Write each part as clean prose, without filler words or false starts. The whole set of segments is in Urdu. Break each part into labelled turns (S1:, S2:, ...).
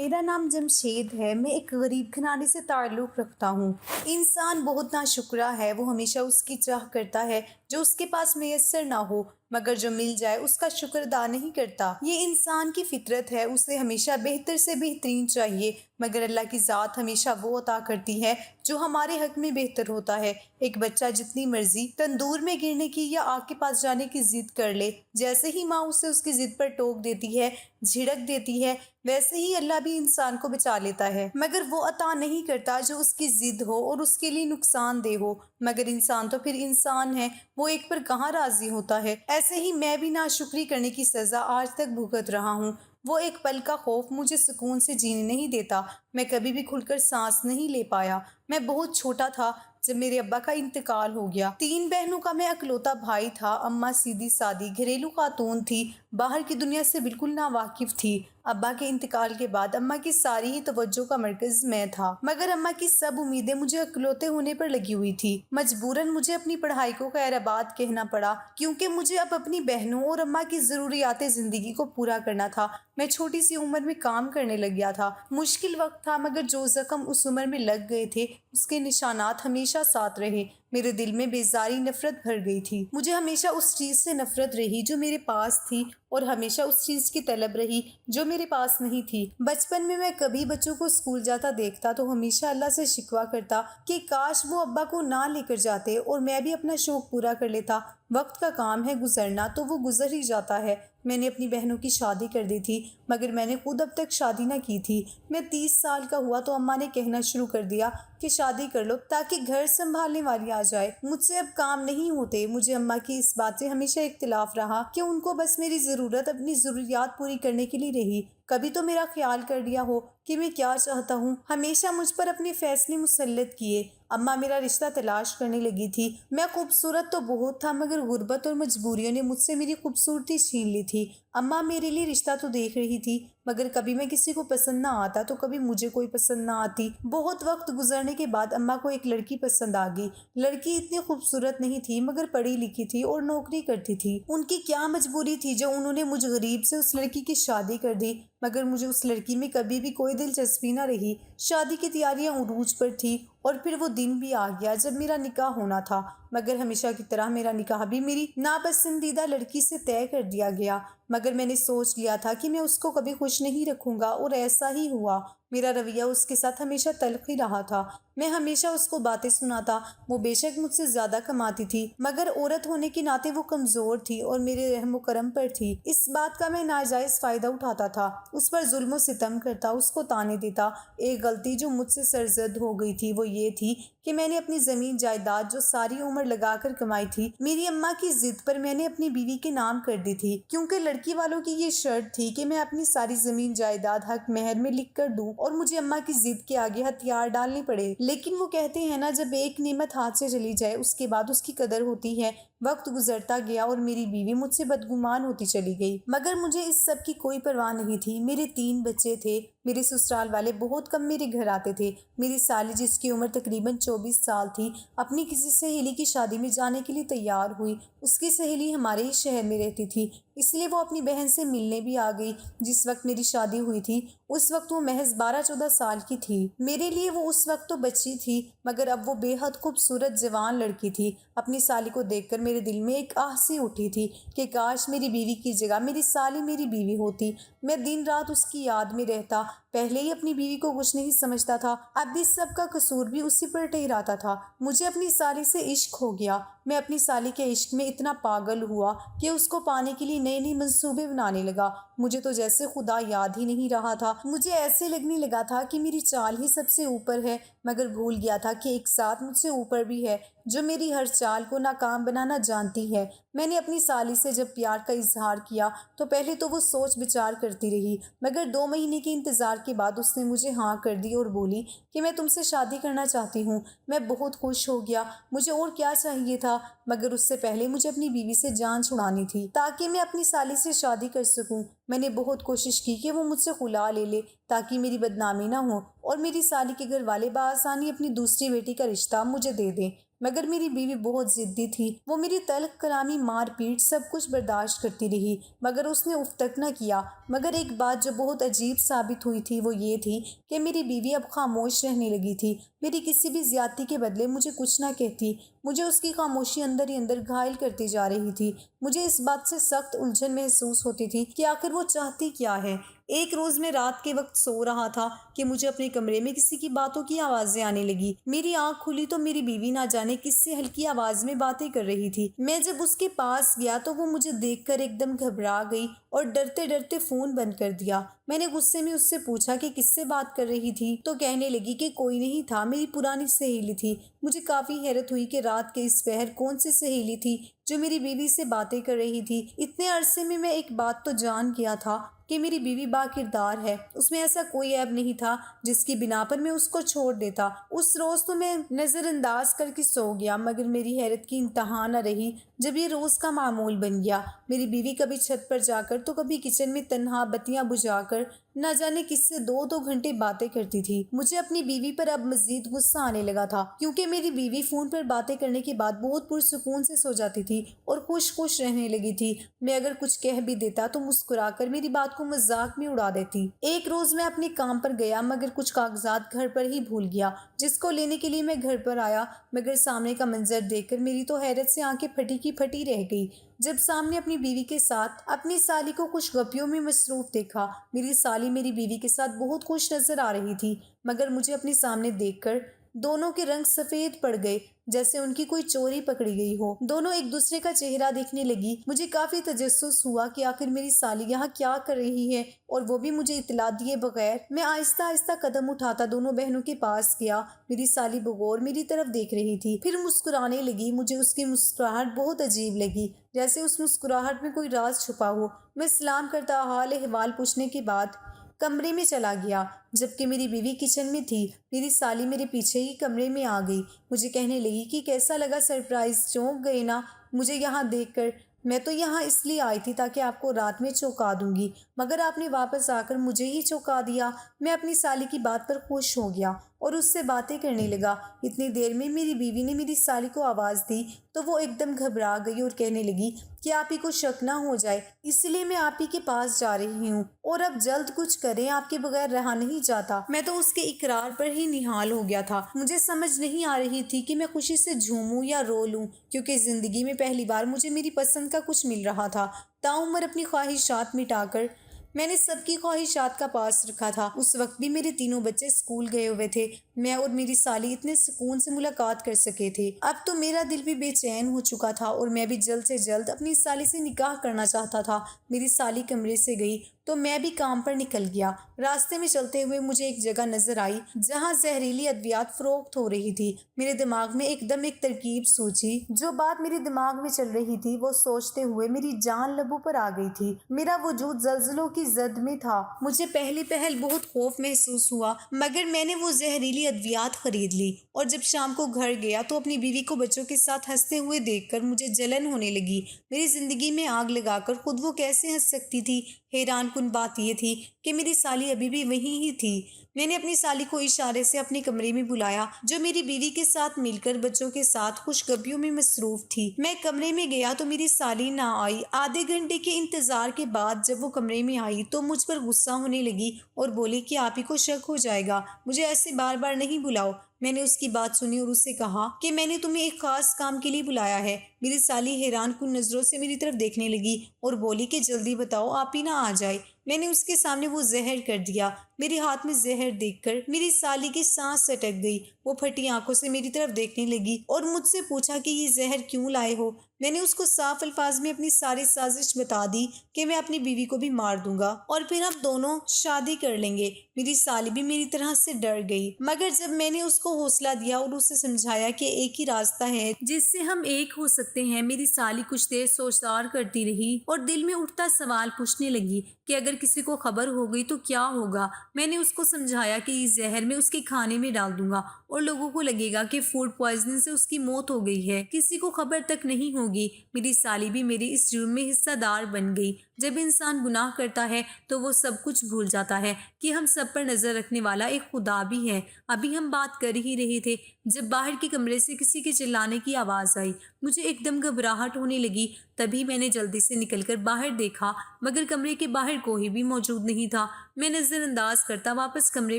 S1: میرا نام جمشید ہے۔ میں ایک غریب گھرانے سے تعلق رکھتا ہوں۔ انسان بہت ناشکرا ہے۔ وہ ہمیشہ اس کی چاہ کرتا ہے جو اس کے پاس میسر نہ ہو، مگر جو مل جائے اس کا شکر ادا نہیں کرتا۔ یہ انسان کی فطرت ہے۔ اسے ہمیشہ بہتر سے بہترین چاہیے، مگر اللہ کی ذات ہمیشہ وہ عطا کرتی ہے جو ہمارے حق میں بہتر ہوتا ہے۔ ایک بچہ جتنی مرضی تندور میں گرنے کی یا آگ کے پاس جانے کی ضد کر لے، جیسے ہی ماں اسے اس کی ضد پر ٹوک دیتی ہے، جھڑک دیتی ہے، ویسے ہی اللہ بھی انسان کو بچا لیتا ہے، مگر وہ عطا نہیں کرتا جو اس کی ضد ہو اور اس کے لیے نقصان دہ ہو۔ مگر انسان تو پھر انسان ہے، وہ ایک پر کہاں راضی ہوتا ہے۔ ایسے ہی میں بھی ناشکری کرنے کی سزا آج تک بھگت رہا ہوں۔ وہ ایک پل کا خوف مجھے سکون سے جینے نہیں دیتا۔ میں کبھی بھی کھل کر سانس نہیں لے پایا۔ میں بہت چھوٹا تھا جب میرے ابا کا انتقال ہو گیا۔ 3 بہنوں کا میں اکلوتا بھائی تھا۔ اماں سیدھی سادی گھریلو خاتون تھی، باہر کی دنیا سے بالکل ناواقف تھی۔ ابا کے انتقال کے بعد اماں کی ساری ہی توجہ کا مرکز میں تھا، مگر اماں کی سب امیدیں مجھے اکلوتے ہونے پر لگی ہوئی تھی۔ مجبوراً مجھے اپنی پڑھائی کو خیر آباد کہنا پڑا، کیونکہ مجھے اب اپنی بہنوں اور اماں کی ضروریات زندگی کو پورا کرنا تھا۔ میں چھوٹی سی عمر میں کام کرنے لگ گیا تھا۔ مشکل وقت تھا، مگر جو زخم اس عمر میں لگ گئے تھے اس کے نشانات ہمیشہ ساتھ رہے۔ میرے دل میں بیزاری نفرت بھر گئی تھی۔ مجھے ہمیشہ اس چیز سے نفرت رہی جو میرے پاس تھی، اور ہمیشہ اس چیز کی طلب رہی جو میرے پاس نہیں تھی۔ بچپن میں کبھی بچوں کو اسکول جاتا دیکھتا تو ہمیشہ اللہ سے شکوہ کرتا کہ کاش وہ ابا کو نہ لے کر جاتے اور میں بھی اپنا شوق پورا کر لیتا۔ وقت کا کام ہے گزرنا، تو وہ گزر ہی جاتا ہے۔ میں نے اپنی بہنوں کی شادی کر دی تھی، مگر میں نے خود اب تک شادی نہ کی تھی۔ میں 30 سال کا ہوا تو اماں نے کہنا شروع کر دیا کہ شادی کر لو تاکہ گھر سنبھالنے والی آ جائے۔ مجھ سے اب کام نہیں ہوتے۔ مجھے اماں کی اس بات سے ہمیشہ اختلاف رہا کہ ان کو بس میری ضرورت اپنی ضروریات پوری کرنے کے لیے رہی۔ کبھی تو میرا خیال کر لیا ہو کہ میں کیا چاہتا ہوں۔ ہمیشہ مجھ پر اپنے فیصلے مسلط کیے۔ اماں میرا رشتہ تلاش کرنے لگی تھی۔ میں خوبصورت تو بہت تھا، مگر غربت اور مجبوریوں نے مجھ سے میری خوبصورتی چھین لی تھی۔ اماں میرے لیے رشتہ تو دیکھ رہی تھی، مگر کبھی میں کسی کو پسند نہ آتا تو کبھی مجھے کوئی پسند نہ آتی۔ بہت وقت گزرنے کے بعد اماں کو ایک لڑکی پسند آ گئی۔ لڑکی اتنی خوبصورت نہیں تھی، مگر پڑھی لکھی تھی اور نوکری کرتی تھی۔ ان کی کیا مجبوری تھی جو انہوں نے مجھ غریب سے اس لڑکی کی شادی کر دی، مگر مجھے اس لڑکی میں کبھی بھی کوئی دلچسپی نہ رہی۔ شادی کی تیاریاں عروج پر تھی اور پھر وہ دن بھی آ گیا جب میرا نکاح ہونا تھا، مگر ہمیشہ کی طرح میرا نکاح بھی میری ناپسندیدہ لڑکی سے طے کر دیا گیا۔ مگر میں نے سوچ لیا تھا کہ میں اس کو کبھی خوش نہیں رکھوں گا، اور ایسا ہی ہوا۔ میرا رویہ اس کے ساتھ ہمیشہ تلخ ہی رہا تھا۔ میں ہمیشہ اس کو باتیں سناتا۔ وہ بے شک مجھ سے زیادہ کماتی تھی، مگر عورت ہونے کے ناطے وہ کمزور تھی اور میرے رحم و کرم پر تھی۔ اس بات کا میں ناجائز فائدہ اٹھاتا تھا، اس پر ظلم و ستم کرتا، اس کو طعنے دیتا۔ ایک غلطی جو مجھ سے سرزد ہو گئی تھی وہ یہ تھی کہ میں نے اپنی زمین جائیداد جو ساری عمر لگا کر کمائی تھی، میری اماں کی ضد پر میں نے اپنی بیوی کے نام کر دی تھی، کیونکہ لڑکی والوں کی یہ شرط تھی کہ میں اپنی ساری زمین جائیداد حق مہر میں لکھ کر دوں اور مجھے اماں کی ضد کے آگے ہتھیار ڈالنے پڑے۔ لیکن وہ کہتے ہیں نا، جب ایک نعمت ہاتھ سے چلی جائے اس کے بعد اس کی قدر ہوتی ہے۔ وقت گزرتا گیا اور میری بیوی مجھ سے بدگمان ہوتی چلی گئی، مگر مجھے اس سب کی کوئی پرواہ نہیں تھی۔ میرے 3 بچے تھے۔ میرے سسرال والے بہت کم میرے گھر آتے تھے۔ میری سالی، جس کی عمر تقریباً 24 سال تھی، اپنی کسی سہیلی کی شادی میں جانے کے لیے تیار ہوئی۔ اس کی سہیلی ہمارے ہی شہر میں رہتی تھی، اس لیے وہ اپنی بہن سے ملنے بھی آ گئی۔ جس وقت میری شادی ہوئی تھی اس وقت وہ محض 12-14 سال کی تھی۔ میرے لیے وہ اس وقت تو بچی تھی، مگر اب وہ بے حد خوبصورت جوان لڑکی تھی۔ اپنی سالی کو دیکھ کر میرے دل میں ایک آہ سی اٹھی تھی کہ کاش میری بیوی کی جگہ میری سالی میری بیوی ہوتی۔ میں دن رات اس کی یاد میں رہتا۔ پہلے ہی اپنی بیوی کو کچھ نہیں سمجھتا تھا، اب اس سب کا قصور بھی اسی پر ٹھہراتا تھا۔ مجھے اپنی سالی سے عشق ہو گیا۔ میں اپنی سالی کے عشق میں اتنا پاگل ہوا کہ اس کو پانے کے لیے نئے نئے منصوبے بنانے لگا۔ مجھے تو جیسے خدا یاد ہی نہیں رہا تھا۔ مجھے ایسے لگنے لگا تھا کہ میری چال ہی سب سے اوپر ہے، مگر بھول گیا تھا کہ ایک ساتھ مجھ سے اوپر بھی ہے جو میری ہر چال کو ناکام بنانا جانتی ہے۔ میں نے اپنی سالی سے جب پیار کا اظہار کیا تو پہلے تو وہ سوچ بچار کرتی رہی، مگر 2 مہینے کے انتظار کے بعد اس نے مجھے ہاں کر دی اور بولی کہ میں تم سے شادی کرنا چاہتی ہوں۔ میں بہت خوش ہو گیا۔ مجھے اور کیا چاہیے تھا، مگر اس سے پہلے مجھے اپنی بیوی سے جان چھڑانی تھی تاکہ میں اپنی سالی سے شادی کر سکوں۔ میں نے بہت کوشش کی کہ وہ مجھ سے خلا لے لے تاکہ میری بدنامی نہ ہو اور میری سالی کے گھر والے بآسانی اپنی دوسری بیٹی کا رشتہ مجھے دے دیں۔ مگر میری بیوی بہت ضدی تھی۔ وہ میری تلخ کلامی، مار پیٹ سب کچھ برداشت کرتی رہی، مگر اس نے اف تک نہ کیا۔ مگر ایک بات جو بہت عجیب ثابت ہوئی تھی وہ یہ تھی کہ میری بیوی اب خاموش رہنے لگی تھی۔ میری کسی بھی زیادتی کے بدلے مجھے کچھ نہ کہتی۔ مجھے اس کی خاموشی اندر ہی اندر گھائل کرتی جا رہی تھی۔ مجھے اس بات سے سخت الجھن محسوس ہوتی تھی کہ آخر وہ چاہتی کیا ہے۔ ایک روز میں رات کے وقت سو رہا تھا کہ مجھے اپنے کمرے میں کسی کی باتوں کی آوازیں آنے لگی۔ میری آنکھ کھلی تو میری بیوی نہ جانے کس سے ہلکی آواز میں باتیں کر رہی تھی۔ میں جب اس کے پاس گیا تو وہ مجھے دیکھ کر ایک دم گھبرا گئی اور ڈرتے ڈرتے فون بند کر دیا۔ میں نے غصے میں اس سے پوچھا کہ کس سے بات کر رہی تھی تو کہنے لگی کہ کوئی نہیں تھا، میری پرانی سہیلی تھی۔ مجھے کافی حیرت ہوئی کہ رات کے اس پہر کون سی سہیلی تھی جو میری بیوی سے باتیں کر رہی تھی۔ اتنے عرصے میں ایک بات تو جان گیا تھا کہ میری بیوی با کردار ہے، اس میں ایسا کوئی عیب نہیں تھا جس کی بنا پر میں اس کو چھوڑ دیتا۔ اس روز تو میں نظر انداز کر کے سو گیا، مگر میری حیرت کی انتہا نہ رہی جب یہ روز کا معمول بن گیا۔ میری بیوی کبھی چھت پر جا کر تو کبھی کچن میں تنہا بتیاں بجھا کر نہ جانے کس سے 2-2 گھنٹے باتیں کرتی تھی۔ مجھے اپنی بیوی پر اب مزید غصہ آنے لگا تھا، کیونکہ میری بیوی فون پر باتیں کرنے کے بعد بہت پرسکون سے سو جاتی تھی اور خوش رہنے لگی تھی۔ میں اگر کچھ کہہ بھی دیتا تو مسکرا کر میری بات کو مذاق میں اڑا دیتی۔ ایک روز میں اپنے کام پر گیا مگر کچھ کاغذات گھر پر ہی بھول گیا، جس کو لینے کے لیے میں گھر پر آیا، مگر سامنے کا منظر دیکھ کر میری تو حیرت سے آنکھیں پھٹی کی پھٹی رہ گئی جب سامنے اپنی بیوی کے ساتھ اپنی سالی کو کچھ گپیوں میں مصروف دیکھا۔ میری سالی میری بیوی کے ساتھ بہت خوش نظر آ رہی تھی، مگر مجھے اپنے سامنے دیکھ کر دونوں کے رنگ سفید پڑ گئے جیسے ان کی کوئی چوری پکڑی گئی ہو۔ دونوں ایک دوسرے کا چہرہ دیکھنے لگی۔ مجھے کافی تجسس ہوا کہ آخر میری سالی یہاں کیا کر رہی ہے اور وہ بھی مجھے اطلاع دیے بغیر۔ میں آہستہ آہستہ قدم اٹھاتا دونوں بہنوں کے پاس گیا۔ میری سالی بغور میری طرف دیکھ رہی تھی، پھر مسکرانے لگی۔ مجھے اس کی مسکراہٹ بہت عجیب لگی، جیسے اس مسکراہٹ میں کوئی راز چھپا ہو۔ میں سلام کرتا حال احوال پوچھنے کے بعد کمرے میں چلا گیا، جبکہ میری بیوی کچن میں تھی۔ میری سالی میرے پیچھے ہی کمرے میں آ گئی، مجھے کہنے لگی کہ کیسا لگا سرپرائز، چونک گئے نا مجھے یہاں دیکھ کر؟ میں تو یہاں اس لیے آئی تھی تاکہ آپ کو رات میں چونکا دوں گی، مگر آپ نے واپس آ کر مجھے ہی چونکا دیا۔ میں اپنی سالی کی بات پر خوش ہو گیا اور اس سے باتیں کرنے لگا۔ اتنی دیر میں میری بیوی نے میری سالی کو آواز دی تو وہ ایک دم گھبرا گئی اور کہنے لگی کہ آپ ہی کو شک نہ ہو جائے، اس لیے میں آپ ہی کے پاس جا رہی ہوں، اور اب جلد کچھ کریں، آپ کے بغیر رہا نہیں جاتا۔ میں تو اس کے اقرار پر ہی نہال ہو گیا تھا۔ مجھے سمجھ نہیں آ رہی تھی کہ میں خوشی سے جھوموں یا رو لوں، کیونکہ زندگی میں پہلی بار مجھے میری پسند کا کچھ مل رہا تھا۔ تاعمر اپنی خواہشات مٹا کر میں نے سب کی خواہشات کا پاس رکھا تھا۔ اس وقت بھی میرے تینوں بچے اسکول گئے ہوئے تھے۔ میں اور میری سالی اتنے سکون سے ملاقات کر سکے تھے۔ اب تو میرا دل بھی بے چین ہو چکا تھا اور میں بھی جلد سے جلد اپنی سالی سے نکاح کرنا چاہتا تھا۔ میری سالی کمرے سے گئی تو میں بھی کام پر نکل گیا۔ راستے میں چلتے ہوئے مجھے ایک جگہ نظر آئی جہاں زہریلی ادویات فروخت ہو رہی تھی۔ میرے دماغ میں ایک دم ایک ترکیب سوچی۔ جو بات میرے دماغ میں چل رہی تھی وہ سوچتے ہوئے میری جان لبوں پر آ گئی تھی۔ میرا وجود زلزلوں کی زد میں تھا۔ مجھے پہلی پہل بہت خوف محسوس ہوا، مگر میں نے وہ زہریلی ادویات خرید لی، اور جب شام کو گھر گیا تو اپنی بیوی کو بچوں کے ساتھ ہنستے ہوئے دیکھ کر مجھے جلن ہونے لگی۔ میری زندگی میں آگ لگا کر خود وہ کیسے ہنس سکتی تھی؟ حیران کن بات یہ تھی کہ میری سالی ابھی بھی وہیں ہی تھی۔ میں نے اپنی سالی کو اشارے سے اپنے کمرے میں بلایا، جو میری بیوی کے ساتھ مل کر بچوں کے ساتھ خوش گپیوں میں مصروف تھی۔ میں کمرے میں گیا تو میری سالی نہ آئی۔ آدھے گھنٹے کے انتظار کے بعد جب وہ کمرے میں آئی تو مجھ پر غصہ ہونے لگی اور بولی کہ آپ ہی کو شک ہو جائے گا، مجھے ایسے بار بار نہیں بلاؤ۔ میں نے اس کی بات سنی اور اس سے کہا کہ میں نے تمہیں ایک خاص کام کے لیے بلایا ہے۔ میری سالی حیران کن نظروں سے میری طرف دیکھنے لگی اور بولی کہ جلدی بتاؤ، آپ ہی نہ آ جائے۔ میں نے اس کے سامنے وہ زہر کر دیا۔ میرے ہاتھ میں زہر دیکھ کر میری سالی کی سانس اٹک گئی۔ وہ پھٹی آنکھوں سے میری طرف دیکھنے لگی اور مجھ سے پوچھا کہ یہ زہر کیوں لائے ہو؟ میں نے اس کو صاف الفاظ میں اپنی ساری سازش بتا دی کہ میں اپنی بیوی کو بھی مار دوں گا اور پھر ہم دونوں شادی کر لیں گے۔ میری سالی بھی میری طرح سے ڈر گئی، مگر جب میں نے اس کو حوصلہ دیا اور اسے سمجھایا کہ ایک ہی راستہ ہے جس سے ہم ایک ہو سکتے ہیں، میری سالی کچھ دیر سوچدار کرتی رہی اور دل میں اٹھتا سوال پوچھنے لگی کہ اگر کسی کو خبر ہو گئی تو کیا ہوگا؟ میں نے اس کو سمجھایا کہ یہ زہر میں اس کے کھانے میں ڈال دوں گا اور لوگوں کو لگے گا کہ فوڈ پوائزننگ سے اس کی موت ہو گئی ہے، کسی کو خبر تک نہیں ہوگی۔ میری سالی بھی میری اس جرم میں حصہ دار بن گئی۔ جب انسان گناہ کرتا ہے تو وہ سب کچھ بھول جاتا ہے، کہ ہم سب پر نظر رکھنے والا ایک خدا بھی ہے۔ ابھی ہم بات کر ہی رہے تھے جب باہر کے کمرے سے کسی کے چلانے کی آواز آئی۔ مجھے ایک دم گھبراہٹ ہونے لگی۔ تبھی میں نے جلدی سے نکل کر باہر دیکھا مگر کمرے کے باہر کوئی بھی موجود نہیں تھا۔ میں نظر انداز کرتا واپس کمرے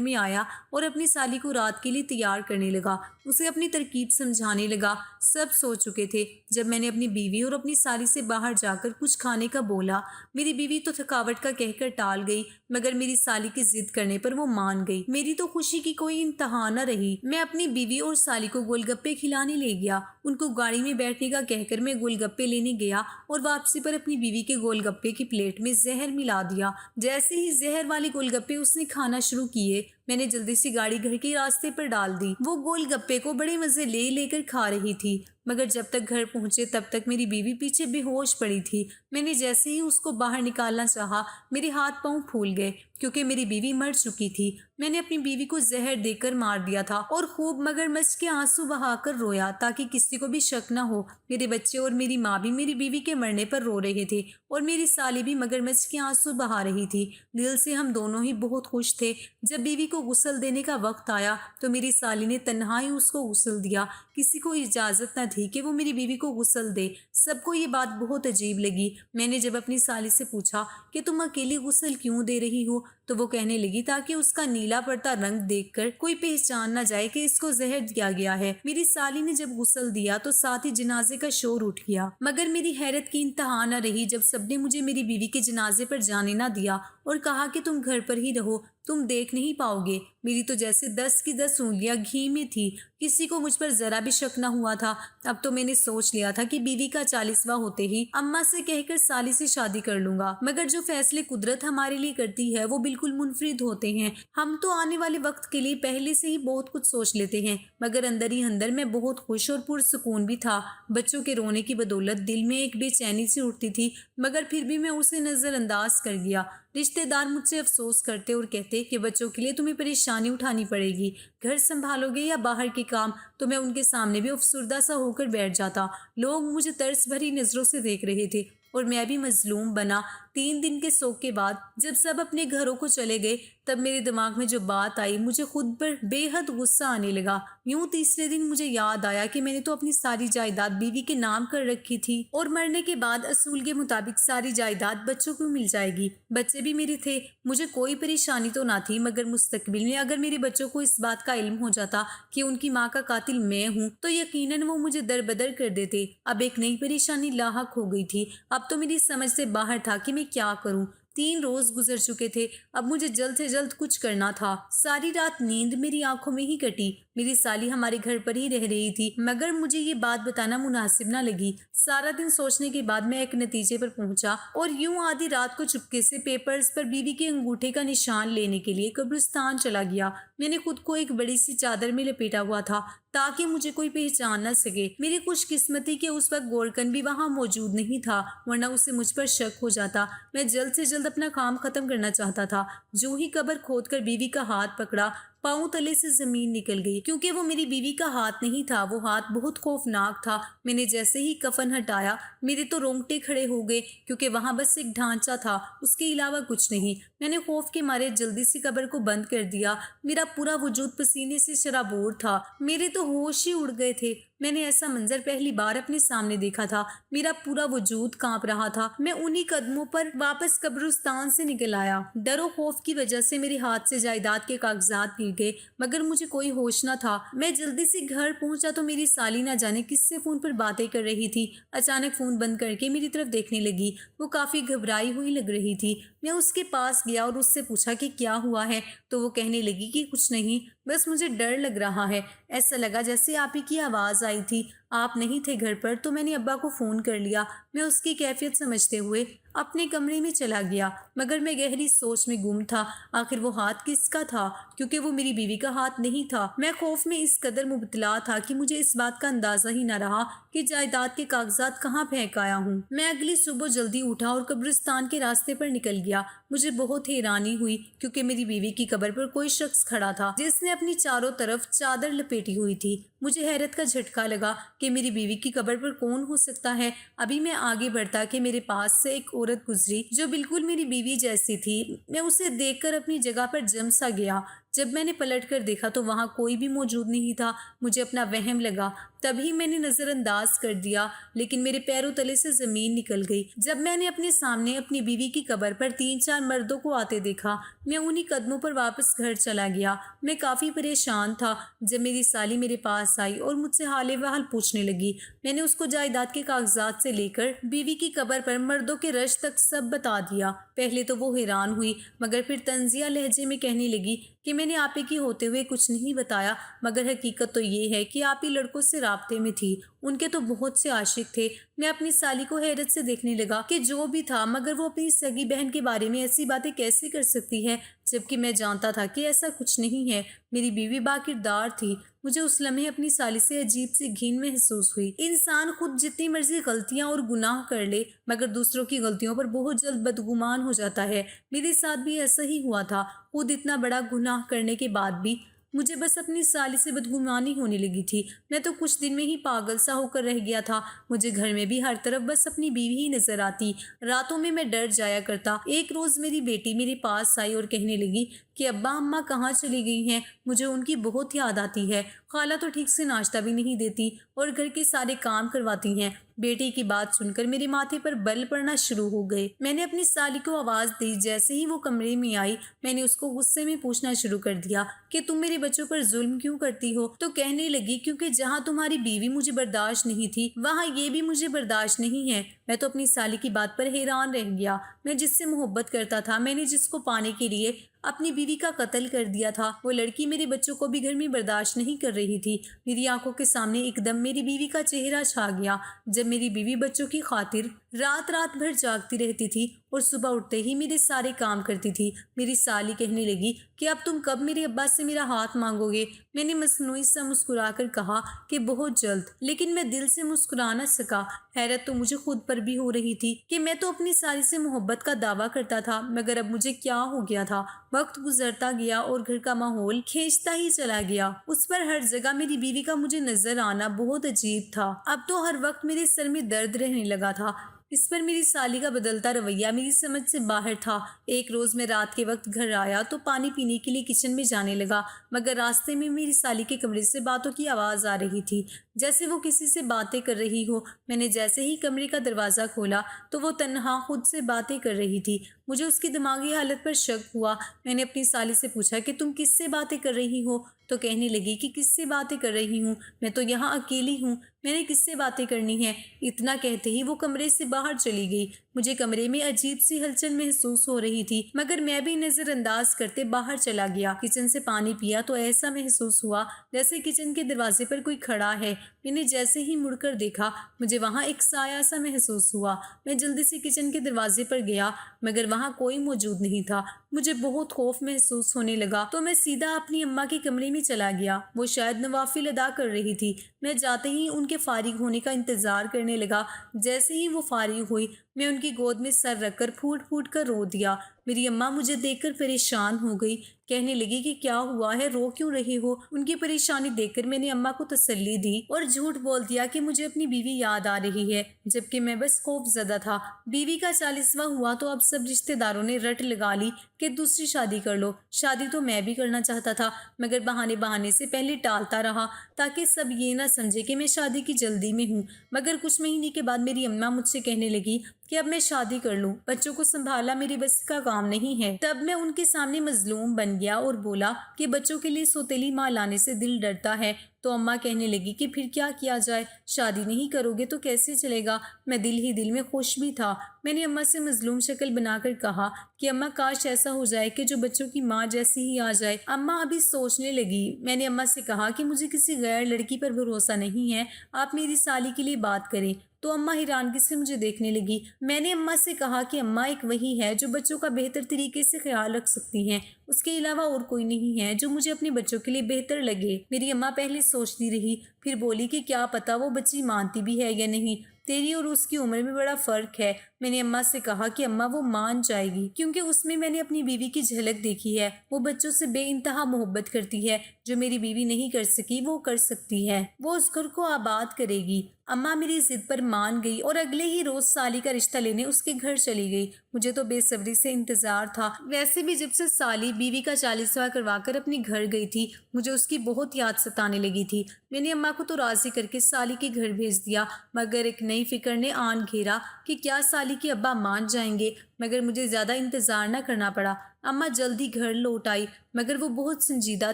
S1: میں آیا اور اپنی سالی کو رات کے لیے تیار کرنے لگا، اسے اپنی ترکیب سمجھانے لگا۔ سب سو چکے تھے جب میں نے اپنی بیوی اور اپنی سالی سے باہر جا کر کچھ کھانے کا بولا۔ میری بیوی تو تھکاوٹ کا کہہ کر ٹال گئی مگر میری سالی کی ضد کرنے پر وہ مان گئی۔ میری تو خوشی کی کوئی انتہا نہ رہی۔ میں اپنی بیوی اور سالی کو گول گپے کھلانے لے گیا۔ ان کو گاڑی میں بیٹھنے کا کہہ کر میں گول گپے لینے گیا اور واپسی پر اپنی بیوی کے گول گپے کی پلیٹ میں زہر ملا دیا۔ جیسے ہی زہر والے گول گپے اس نے کھانا شروع کیے، میں نے جلدی سے گاڑی گھر کے راستے پر ڈال دی۔ وہ گول گپے کو بڑے مزے لے کر کھا رہی تھی مگر جب تک گھر پہنچے تب تک میری بیوی پیچھے بے ہوش پڑی تھی۔ میں نے جیسے ہی اس کو باہر نکالنا چاہا میرے ہاتھ پاؤں پھول گئے کیونکہ میری بیوی مر چکی تھی۔ میں نے اپنی بیوی کو زہر دے کر مار دیا تھا اور خوب مگرمچھ کے آنسو بہا کر رویا تاکہ کسی کو بھی شک نہ ہو۔ میرے بچے اور میری ماں بھی میری بیوی کے مرنے پر رو رہے تھے اور میری سالی بھی مگرمچھ کے آنسو بہا رہی تھی۔ دل سے ہم دونوں ہی بہت خوش تھے۔ جب بیوی کو غسل دینے کا وقت آیا تو میری سالی نے تنہا ہی اس کو غسل دیا، کسی کو اجازت نہ تھی کہ وہ میری بیوی کو غسل دے۔ سب کو یہ بات بہت عجیب لگی۔ میں نے جب اپنی سالی سے پوچھا کہ تم اکیلی غسل کیوں دے رہی ہو تو وہ کہنے لگی تاکہ اس کا نیلا پڑتا رنگ دیکھ کر کوئی پہچان نہ جائے کہ اس کو زہر دیا گیا ہے۔ میری سالی نے جب غسل دیا تو ساتھ ہی جنازے کا شور اٹھ گیا مگر میری حیرت کی انتہا نہ رہی جب سب نے مجھے میری بیوی کے جنازے پر جانے نہ دیا اور کہا کہ تم گھر پر ہی رہو، تم دیکھ نہیں پاؤ گے۔ میری تو جیسے 10 کی 10 انگلیاں گھی میں تھی، کسی کو مجھ پر ذرا بھی شک نہ ہوا تھا۔ اب تو میں نے سوچ لیا تھا کہ بیوی کا 40واں ہوتے ہی اماں سے کہہ کر سالی سے شادی کر لوں گا مگر جو فیصلے قدرت ہمارے لیے کرتی ہے وہ بالکل منفرد ہوتے ہیں۔ ہم تو آنے والے وقت کے لیے پہلے سے ہی بہت کچھ سوچ لیتے ہیں مگر اندر ہی اندر میں بہت خوش اور پرسکون بھی تھا۔ بچوں کے رونے کی بدولت دل میں ایک بے چینی سی اٹھتی تھی مگر پھر بھی میں اسے نظر انداز کر گیا۔ رشتے دار مجھ سے افسوس کرتے اور کہتے کہ بچوں کے لیے تمہیں پریشانی اٹھانی پڑے گی، گھر سنبھالو گے یا باہر کے کام، تو میں ان کے سامنے بھی افسردہ سا ہو کر بیٹھ جاتا۔ لوگ مجھے ترس بھری نظروں سے دیکھ رہے تھے اور میں بھی مظلوم بنا۔ 3 دن کے سوگ کے بعد جب سب اپنے گھروں کو چلے گئے تب میرے دماغ میں جو بات آئی مجھے خود پر بے حد غصہ آنے لگا۔ یوں تیسرے دن مجھے یاد آیا کہ میں نے تو اپنی ساری جائیداد بیوی کے نام کر رکھی تھی اور مرنے کے بعد اصول کے مطابق ساری جائیداد بچوں کو مل جائے گی۔ بچے بھی میرے تھے، مجھے کوئی پریشانی تو نہ تھی مگر مستقبل میں اگر میرے بچوں کو اس بات کا علم ہو جاتا کہ ان کی ماں کا قاتل میں ہوں تو یقیناً وہ مجھے دربدر کر دیتے۔ اب ایک نئی پریشانی لاحق ہو گئی تھی۔ اب تو میری سمجھ سے باہر تھا کہ میں کیا کروں۔ 3 روز گزر چکے تھے، اب مجھے جلد سے جلد کچھ کرنا تھا۔ ساری رات نیند میری آنکھوں میں ہی کٹی۔ میری سالی ہمارے گھر پر ہی رہ رہی تھی مگر مجھے یہ بات بتانا مناسب نہ لگی۔ سارا دن سوچنے کے بعد میں ایک نتیجے پر پہنچا اور یوں آدھی رات کو چپکے سے پیپرز پر بیوی کے انگوٹھے کا نشان لینے کے لیے قبرستان چلا گیا۔ میں نے خود کو ایک بڑی سی چادر میں لپیٹا ہوا تھا تاکہ مجھے کوئی پہچان نہ سکے۔ میری خوش قسمتی کہ اس وقت گورکن بھی وہاں موجود نہیں تھا ورنہ اسے مجھ پر شک ہو جاتا۔ میں جلد سے جلد اپنا کام ختم کرنا چاہتا تھا۔ جو ہی قبر کھود کر بیوی کا ہاتھ پکڑا پاؤں تلے سے زمین نکل گئی کیونکہ وہ میری بیوی کا ہاتھ نہیں تھا، وہ ہاتھ بہت خوفناک تھا۔ میں نے جیسے ہی کفن ہٹایا میرے تو رونگٹے کھڑے ہو گئے کیونکہ وہاں بس ایک ڈھانچہ تھا، اس کے علاوہ کچھ نہیں۔ میں نے خوف کے مارے جلدی سے قبر کو بند کر دیا۔ میرا پورا وجود پسینے سے شرابور تھا، میرے تو ہوش ہی اڑ گئے تھے۔ میں نے ایسا منظر پہلی بار اپنے سامنے دیکھا تھا، میرا پورا وجود کانپ رہا تھا۔ میں انہی قدموں پر واپس قبرستان سے نکل آیا۔ ڈر و خوف کی وجہ سے میرے ہاتھ سے جائیداد کے کاغذات گر گئے مگر مجھے کوئی ہوش نہ تھا۔ میں جلدی سے گھر پہنچا تو میری سالی نہ جانے کس سے فون پر باتیں کر رہی تھی۔ اچانک فون بند کر کے میری طرف دیکھنے لگی، وہ کافی گھبرائی ہوئی لگ رہی تھی۔ میں اس کے پاس گیا اور اس سے پوچھا کہ کیا ہوا ہے تو وہ کہنے لگی کہ کچھ نہیں، بس مجھے ڈر لگ رہا ہے، ایسا لگا جیسے آپ ہی کی آواز آئی تھی، آپ نہیں تھے گھر پر تو میں نے ابا کو فون کر لیا۔ میں اس کی کیفیت سمجھتے ہوئے اپنے کمرے میں چلا گیا مگر میں گہری سوچ میں گم تھا، آخر وہ ہاتھ کس کا تھا کیونکہ وہ میری بیوی کا ہاتھ نہیں تھا۔ میں خوف میں اس قدر مبتلا تھا کہ مجھے اس بات کا اندازہ ہی نہ رہا کہ جائیداد کے کاغذات کہاں پھینک آیا ہوں۔ میں اگلی صبح جلدی اٹھا اور قبرستان کے راستے پر نکل گیا۔ مجھے بہت حیرانی ہوئی کیونکہ میری بیوی کی قبر پر کوئی شخص کھڑا تھا جس نے اپنی چاروں طرف چادر لپیٹی ہوئی تھی۔ مجھے حیرت کا جھٹکا لگا کہ میری بیوی کی قبر پر کون ہو سکتا ہے۔ ابھی میں آگے بڑھتا کہ میرے پاس سے ایک عورت گزری جو بالکل میری بیوی جیسی تھی۔ میں اسے دیکھ کر اپنی جگہ پر جم سا گیا۔ جب میں نے پلٹ کر دیکھا تو وہاں کوئی بھی موجود نہیں تھا۔ مجھے اپنا وہم لگا، تبھی میں نے نظر انداز کر دیا، لیکن میرے پیروں تلے سے زمین نکل گئی جب میں نے اپنے سامنے اپنی بیوی کی قبر پر 3-4 مردوں کو آتے دیکھا۔ میں انہی قدموں پر واپس گھر چلا گیا۔ میں کافی پریشان تھا جب میری سالی میرے پاس آئی اور مجھ سے حال وحال پوچھنے لگی۔ میں نے اس کو جائیداد کے کاغذات سے لے کر بیوی کی قبر پر مردوں کے رش تک سب بتا دیا۔ پہلے تو وہ حیران ہوئی، مگر پھر طنزیہ لہجے میں کہنے لگی کہ میں نے آپے کی ہوتے ہوئے کچھ نہیں بتایا، مگر حقیقت تو یہ ہے کہ آپ ہی لڑکوں سے رابطے میں تھی۔ ان کے تو بہت سے عاشق تھے۔ میں اپنی سالی کو حیرت سے دیکھنے لگا کہ جو بھی تھا مگر وہ اپنی سگی بہن کے بارے میں ایسی باتیں کیسے کر سکتی ہے، جبکہ میں جانتا تھا کہ ایسا کچھ نہیں ہے۔ میری بیوی باکردار تھی۔ مجھے اس لمحے اپنی سالی سے عجیب سی گھن محسوس ہوئی۔ انسان خود جتنی مرضی غلطیاں اور گناہ کر لے مگر دوسروں کی غلطیوں پر بہت جلد بدگمان ہو جاتا ہے۔ میرے ساتھ بھی ایسا ہی ہوا تھا۔ خود اتنا بڑا گناہ کرنے کے بعد بھی مجھے بس اپنی سالی سے بدگمانی ہونے لگی تھی۔ میں تو کچھ دن میں ہی پاگل سا ہو کر رہ گیا تھا۔ مجھے گھر میں بھی ہر طرف بس اپنی بیوی ہی نظر آتی۔ راتوں میں ڈر جایا کرتا۔ ایک روز میری بیٹی میرے پاس آئی اور کہنے لگی کہ ابا اماں کہاں چلی گئی ہیں، مجھے ان کی بہت یاد آتی ہے۔ خالہ تو ٹھیک سے ناشتہ بھی نہیں دیتی اور گھر کے سارے کام کرواتی ہیں۔ بیٹی کی بات سن کر میرے ماتھے پر بل پڑنا شروع ہو گئے۔ میں نے اپنی سالی کو آواز دی۔ جیسے ہی وہ کمرے میں آئی میں نے اس کو غصے میں پوچھنا شروع کر دیا کہ تم میرے بچوں پر ظلم کیوں کرتی ہو؟ تو کہنے لگی کیونکہ جہاں تمہاری بیوی مجھے برداشت نہیں تھی وہاں یہ بھی مجھے برداشت نہیں ہے۔ میں تو اپنی سالی کی بات پر حیران رہ گیا۔ میں جس سے محبت کرتا تھا، میں نے جس کو پانے کے لیے اپنی بیوی کا قتل کر دیا تھا، وہ لڑکی میرے بچوں کو بھی گھر میں برداشت نہیں کر رہی تھی۔ میری آنکھوں کے سامنے ایک دم میری بیوی کا چہرہ چھا گیا جب میری بیوی بچوں کی خاطر رات رات بھر جاگتی رہتی تھی اور صبح اٹھتے ہی میرے سارے کام کرتی تھی۔ میری سالی کہنے لگی کہ اب تم کب میرے ابا سے میرا ہاتھ مانگو گے؟ میں نے مصنوعی سا مسکرا کر کہا کہ بہت جلد، لیکن میں دل سے مسکرا نہ سکا۔ حیرت تو مجھے خود پر بھی ہو رہی تھی کہ میں تو اپنی سالی سے محبت کا دعویٰ کرتا تھا مگر اب مجھے کیا ہو گیا تھا۔ وقت گزرتا گیا اور گھر کا ماحول کھینچتا ہی چلا گیا۔ اس پر ہر جگہ میری بیوی کا مجھے نظر آنا بہت عجیب تھا۔ اب تو ہر وقت میرے سر میں درد رہنے لگا تھا۔ اس پر میری سالی کا بدلتا رویہ میری سمجھ سے باہر تھا۔ ایک روز میں رات کے وقت گھر آیا تو پانی پینے کے لیے کچن میں جانے لگا مگر راستے میں میری سالی کے کمرے سے باتوں کی آواز آ رہی تھی جیسے وہ کسی سے باتیں کر رہی ہو۔ میں نے جیسے ہی کمرے کا دروازہ کھولا تو وہ تنہا خود سے باتیں کر رہی تھی۔ مجھے اس کی دماغی حالت پر شک ہوا۔ میں نے اپنی سالی سے پوچھا کہ تم کس سے باتیں کر رہی ہو؟ تو کہنے لگی کہ کس سے باتیں کر رہی ہوں، میں تو یہاں اکیلی ہوں، میں نے کس سے باتیں کرنی ہے؟ اتنا کہتے ہی وہ کمرے سے باہر چلی گئی۔ مجھے کمرے میں عجیب سی ہلچل محسوس ہو رہی تھی مگر میں بھی نظر انداز کرتے باہر چلا گیا۔ کچن سے پانی پیا تو ایسا محسوس ہوا جیسے کچن کے دروازے پر کوئی کھڑا ہے۔ میں نے جیسے ہی مڑ کر دیکھا مجھے وہاں ایک سایہ سا محسوس ہوا۔ میں جلدی سے کچن کے دروازے پر گیا مگر وہاں کوئی موجود نہیں تھا۔ مجھے بہت خوف محسوس ہونے لگا تو میں سیدھا اپنی اماں کے کمرے میں چلا گیا۔ وہ شاید نوافل ادا کر رہی تھی۔ میں جاتے ہی ان کے فارغ ہونے کا انتظار کرنے لگا۔ جیسے ہی وہ فارغ ہوئی میں ان کی گود میں سر رکھ کر پھوٹ پھوٹ کر رو دیا۔ میری اماں مجھے دیکھ کر پریشان ہو گئی، کہنے لگی کہ کیا ہوا ہے، رو کیوں رہے ہو؟ ان کی پریشانی دیکھ کر میں نے اماں کو تسلی دی اور جھوٹ بول دیا کہ مجھے اپنی بیوی یاد آ رہی ہے، جبکہ میں بس خوف زدہ تھا۔ بیوی کا 40واں ہوا تو اب سب رشتہ داروں نے رٹ لگا لی کہ دوسری شادی کر لو۔ شادی تو میں بھی کرنا چاہتا تھا مگر بہانے سے پہلے ٹالتا رہا تاکہ سب یہ نہ سمجھے کہ میں شادی کی جلدی میں ہوں۔ مگر کچھ مہینے کے بعد میری اماں مجھ سے کہنے لگی کہ اب میں شادی کر لوں، بچوں کو سنبھالنا میرے بس کا کام نہیں ہے۔ تب میں ان کے سامنے مظلوم بن گیا اور بولا کہ بچوں کے لیے سوتیلی ماں لانے سے دل ڈرتا ہے۔ تو اماں کہنے لگی کہ پھر کیا کیا جائے، شادی نہیں کرو گے تو کیسے چلے گا؟ میں دل ہی دل میں خوش بھی تھا۔ میں نے اماں سے مظلوم شکل بنا کر کہا کہ اماں کاش ایسا ہو جائے کہ جو بچوں کی ماں جیسی ہی آ جائے۔ اماں ابھی سوچنے لگی۔ میں نے اماں سے کہا کہ مجھے کسی غیر لڑکی پر بھروسہ نہیں ہے، آپ میری سالی کے لیے بات کریں۔ تو اماں حیرانگی سے مجھے دیکھنے لگی۔ میں نے اماں سے کہا کہ اماں ایک وہی ہے جو بچوں کا بہتر طریقے سے خیال رکھ سکتی ہیں، اس کے علاوہ اور کوئی نہیں ہے جو مجھے اپنے بچوں کے لیے بہتر لگے۔ میری اماں پہلے سوچتی رہی، پھر بولی کہ کیا پتا وہ بچی مانتی بھی ہے یا نہیں۔ تیری اور اس کی عمر میں بڑا فرق ہے۔ میں نے اماں سے کہا کہ اماں وہ مان جائے گی، کیونکہ اس میں نے اپنی بیوی کی جھلک دیکھی ہے۔ وہ بچوں سے بے انتہا محبت کرتی ہے، جو میری بیوی نہیں کر سکی وہ کر سکتی ہے۔ وہ اس گھر کو آباد کرے گی۔ اماں میری ضد پر مان گئی اور اگلے ہی روز سالی کا رشتہ لینے اس کے گھر چلی گئی۔ مجھے تو بے صبری سے انتظار تھا۔ ویسے بھی جب سے سالی بیوی کا 40واں کروا کر اپنے گھر گئی تھی، مجھے اس کی بہت یاد ستانے لگی تھی۔ میں نے اماں کو تو راضی کر کے سالی کے گھر بھیج دیا، مگر ایک نئی فکر نے آن گھیرا کہ کیا سالی کے ابا مان جائیں گے۔ مگر مجھے زیادہ انتظار نہ کرنا پڑا۔ اماں جلدی گھر لوٹ آئی، مگر وہ بہت سنجیدہ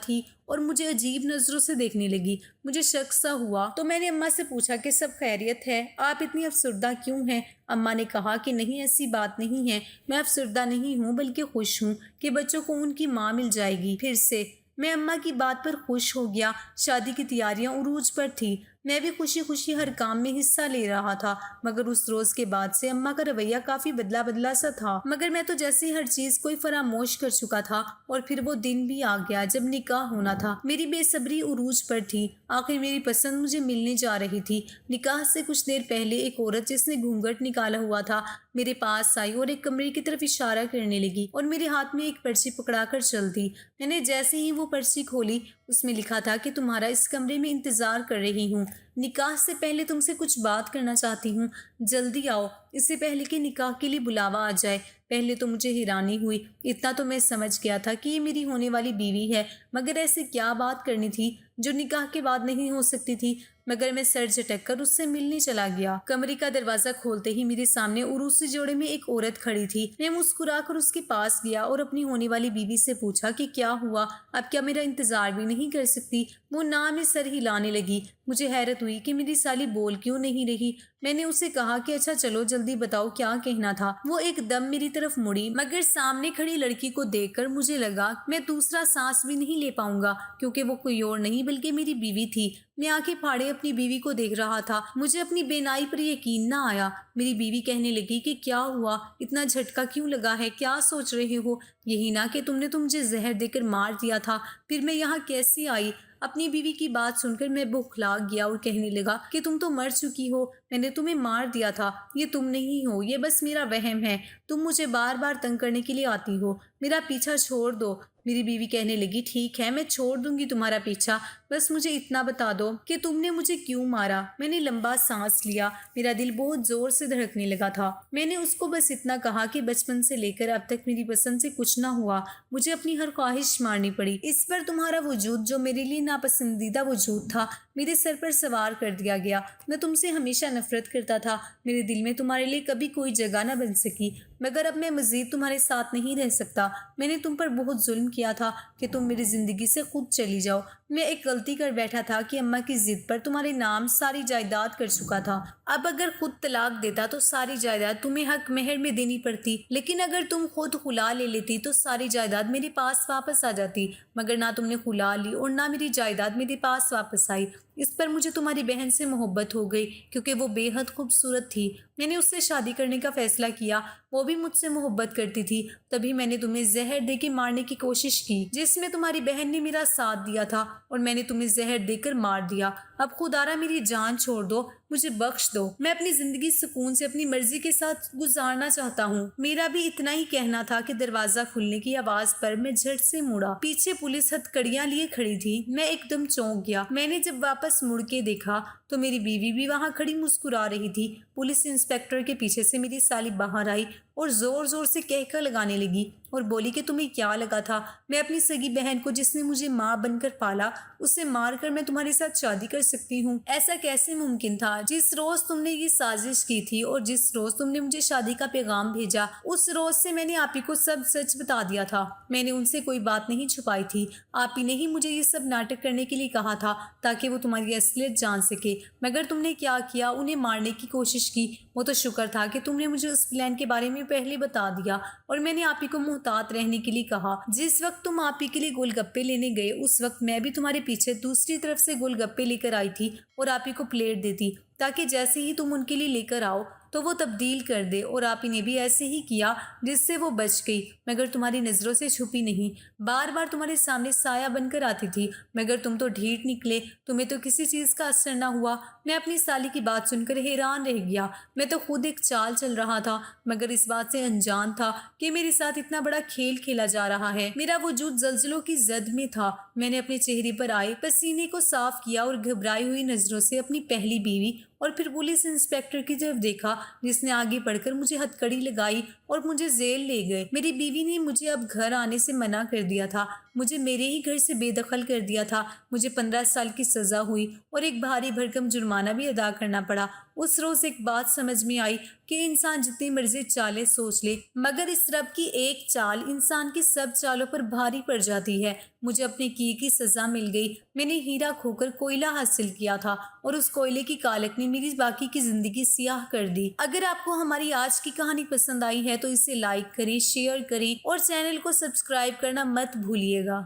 S1: تھی اور مجھے عجیب نظروں سے دیکھنے لگی۔ مجھے شک سا ہوا تو میں نے اماں سے پوچھا کہ سب خیریت ہے؟ آپ اتنی افسردہ کیوں ہیں؟ اماں نے کہا کہ نہیں، ایسی بات نہیں ہے، میں افسردہ نہیں ہوں بلکہ خوش ہوں کہ بچوں کو ان کی ماں مل جائے گی پھر سے۔ میں اماں کی بات پر خوش ہو گیا۔ شادی کی تیاریاں عروج پر تھی، میں بھی خوشی خوشی ہر کام میں حصہ لے رہا تھا، مگر اس روز کے بعد سے اماں کا رویہ کافی بدلا سا تھا۔ مگر میں تو جیسے ہر چیز کوئی فراموش کر چکا تھا، اور پھر وہ دن بھی آ گیا جب نکاح ہونا تھا۔ میری بے صبری عروج پر تھی، آخر میری پسند مجھے ملنے جا رہی تھی۔ نکاح سے کچھ دیر پہلے ایک عورت جس نے گھونگھٹ نکالا ہوا تھا میرے پاس آئی اور ایک کمرے کی طرف اشارہ کرنے لگی اور میرے ہاتھ میں ایک پرچی پکڑا کر چل دی۔ میں نے جیسے ہی وہ پرچی کھولی، اس میں لکھا تھا کہ تمہارا اس کمرے میں انتظار کر رہی ہوں، نکاح سے پہلے تم سے کچھ بات کرنا چاہتی ہوں، جلدی آؤ، اس سے پہلے کہ نکاح کے لیے بلاوا آ جائے۔ پہلے تو مجھے حیرانی ہوئی، اتنا تو میں سمجھ گیا تھا کہ یہ میری ہونے والی بیوی ہے، مگر ایسے کیا بات کرنی تھی جو نکاح کے بعد نہیں ہو سکتی تھی؟ مگر میں سر جھٹک کر اس سے ملنے چلا گیا۔ کمرے کا دروازہ کھولتے ہی میرے سامنے عروسی جوڑے میں ایک عورت کھڑی تھی۔ میں مسکرا کر اس کے پاس گیا اور اپنی ہونے والی بیوی سے پوچھا کہ کیا ہوا، اب کیا میرا انتظار بھی نہیں کر سکتی؟ وہ نام میں سر ہلانے لگی۔ مجھے حیرت ہوئی کہ میری سالی بول کیوں نہیں رہی۔ میں نے اسے کہا کہ اچھا چلو جلدی بتاؤ کیا کہنا تھا۔ وہ ایک دم میری طرف مڑی، مگر سامنے کھڑی لڑکی کو دیکھ کر مجھے لگا میں دوسرا سانس بھی نہیں لے پاؤں گا، کیونکہ وہ کوئی اور نہیں بلکہ میری بیوی تھی۔ میں آنکھیں پھاڑے اپنی بیوی کو دیکھ رہا تھا۔ مجھے اپنی بینائی پر یقین نہ آیا۔ میری بیوی کہنے لگی کہ کیا ہوا، اتنا جھٹکا کیوں لگا ہے، کیا سوچ رہے ہو؟ یہی نہ کہ تم نے مجھے زہر دے کر مار دیا تھا، پھر میں یہاں کیسے آئی؟ اپنی بیوی کی بات سن کر میں بوکھلا گیا اور کہنے لگا کہ تم تو مر چکی ہو، میں نے تمہیں مار دیا تھا، یہ تم نہیں ہو، یہ بس میرا وہم ہے، تم مجھے بار بار تنگ کرنے کے لیے آتی ہو، میرا پیچھا چھوڑ دو۔ میری بیوی کہنے لگی ٹھیک ہے، میں چھوڑ دوں گی تمہارا پیچھا، بس مجھے اتنا بتا دو کہ تم نے مجھے کیوں مارا۔ میں نے لمبا سانس لیا، میرا دل بہت زور سے دھڑکنے لگا تھا۔ میں نے اس کو بس اتنا کہا کہ بچپن سے لے کر اب تک میری پسند سے کچھ نہ ہوا، مجھے اپنی ہر خواہش مارنی پڑی، اس پر تمہارا وجود جو میرے لیے ناپسندیدہ وجود تھا میرے سر پر سوار کر دیا گیا۔ میں تم سے ہمیشہ نفرت کرتا تھا، میرے دل میں تمہارے لیے کبھی کوئی جگہ نہ بن سکی، مگر اب میں مزید تمہارے ساتھ نہیں رہ سکتا۔ میں نے تم پر بہت ظلم کیا تھا کہ تم میری زندگی سے خود چلی جاؤ۔ میں ایک غلطی کر بیٹھا تھا کہ اماں کی ضد پر تمہارے نام ساری جائیداد کر چکا تھا۔ اب اگر خود طلاق دیتا تو ساری جائیداد تمہیں حق مہر میں دینی پڑتی، لیکن اگر تم خود خلا لے لیتی تو ساری جائیداد میرے پاس واپس آ جاتی، مگر نہ تم نے خلا لی اور نہ میری جائیداد میرے پاس واپس آئی۔ اس پر مجھے تمہاری بہن سے محبت ہو گئی، کیونکہ وہ بے حد خوبصورت تھی۔ میں نے اس سے شادی کرنے کا فیصلہ کیا، وہ بھی مجھ سے محبت کرتی تھی، تبھی میں نے تمہیں زہر دے کے مارنے کی کوشش کی، جس میں تمہاری بہن نے میرا ساتھ دیا تھا، اور میں نے تمہیں زہر دے کر مار دیا۔ اب خدارا میری جان چھوڑ دو، مجھے بخش دو، میں اپنی زندگی سکون سے اپنی مرضی کے ساتھ گزارنا چاہتا ہوں۔ میرا بھی اتنا ہی کہنا تھا کہ دروازہ کھلنے کی آواز پر میں جھٹ سے مڑا۔ پیچھے پولیس ہتھکڑیاں لیے کھڑی تھی۔ میں ایک دم چونک گیا۔ میں نے جب واپس مڑ کے دیکھا تو میری بیوی بھی وہاں کھڑی مسکرا رہی تھی۔ پولیس انسپکٹر کے پیچھے سے میری سالی باہر آئی اور زور زور سے کہکا لگانے لگی اور بولی کہ تمہیں کیا لگا تھا میں اپنی سگی بہن کو، جس نے مجھے ماں بن کر پالا، اسے مار کر میں تمہارے ساتھ شادی کر سکتی ہوں؟ ایسا کیسے ممکن تھا؟ جس روز تم نے یہ سازش کی تھی اور جس روز تم نے مجھے شادی کا پیغام بھیجا، اس روز سے میں نے آپ ہی کو سب سچ بتا دیا تھا۔ میں نے ان سے کوئی بات نہیں چھپائی تھی۔ آپ ہی نے ہی مجھے یہ سب ناٹک کرنے کے لیے کہا تھا تاکہ وہ تمہاری اصلیت جان سکے، مگر تم نے کیا کیا، انہیں مارنے کی کوشش کی۔ وہ تو شکر تھا کہ تم نے مجھے اس پلان کے بارے میں پہلے بتا دیا اور میں نے آپ ہی کو محتاط رہنے کے لیے کہا۔ جس وقت تم آپ ہی کے لیے گول گپے لینے گئے، اس وقت میں بھی تمہارے پیچھے دوسری طرف سے گول گپے لے کر آئی تھی اور آپ ہی کو پلیٹ دیتی، تاکہ جیسے ہی تم ان کے لیے لے کر آؤ تو وہ تبدیل کر دے، اور آپ ہی نے بھی ایسے ہی کیا، جس سے وہ بچ گئی، مگر تمہاری نظروں سے چھپی نہیں، بار بار تمہارے سامنے سایہ بن کر آتی تھی، مگر تم تو ڈھیٹ نکلے، تمہیں تو کسی چیز کا اثر نہ ہوا، میں اپنی سالی کی بات سن کر حیران رہ گیا۔ میں تو خود ایک چال چل رہا تھا مگر اس بات سے انجان تھا کہ میرے ساتھ اتنا بڑا کھیل کھیلا جا رہا ہے۔ میرا وجود زلزلوں کی زد میں تھا۔ میں نے اپنے چہرے پر آئے پسینے کو صاف کیا اور گھبرائی ہوئی نظروں سے اپنی پہلی بیوی اور پھر پولیس انسپکٹر کی طرف دیکھا، جس نے آگے بڑھ کر مجھے ہتھکڑی لگائی اور مجھے جیل لے گئے۔ میری بیوی نے مجھے اب گھر آنے سے منع کر دیا تھا، مجھے میرے ہی گھر سے بے دخل کر دیا تھا۔ مجھے 15 سال کی سزا ہوئی اور ایک بھاری بھرکم جرمانہ بھی ادا کرنا پڑا۔ اس روز ایک بات سمجھ میں آئی کہ انسان جتنی مرضی چالیں سوچ لے مگر اس رب کی ایک چال انسان کی سب چالوں پر بھاری پڑ جاتی ہے۔ مجھے اپنے کی سزا مل گئی۔ میں نے ہیرا کھو کر کوئلہ حاصل کیا تھا اور اس کوئلے کی کالک نے میری باقی کی زندگی سیاہ کر دی۔ اگر آپ کو ہماری آج کی کہانی پسند آئی ہے تو اسے لائک کریں، شیئر کریں اور چینل کو سبسکرائب کرنا مت بھولیے گا۔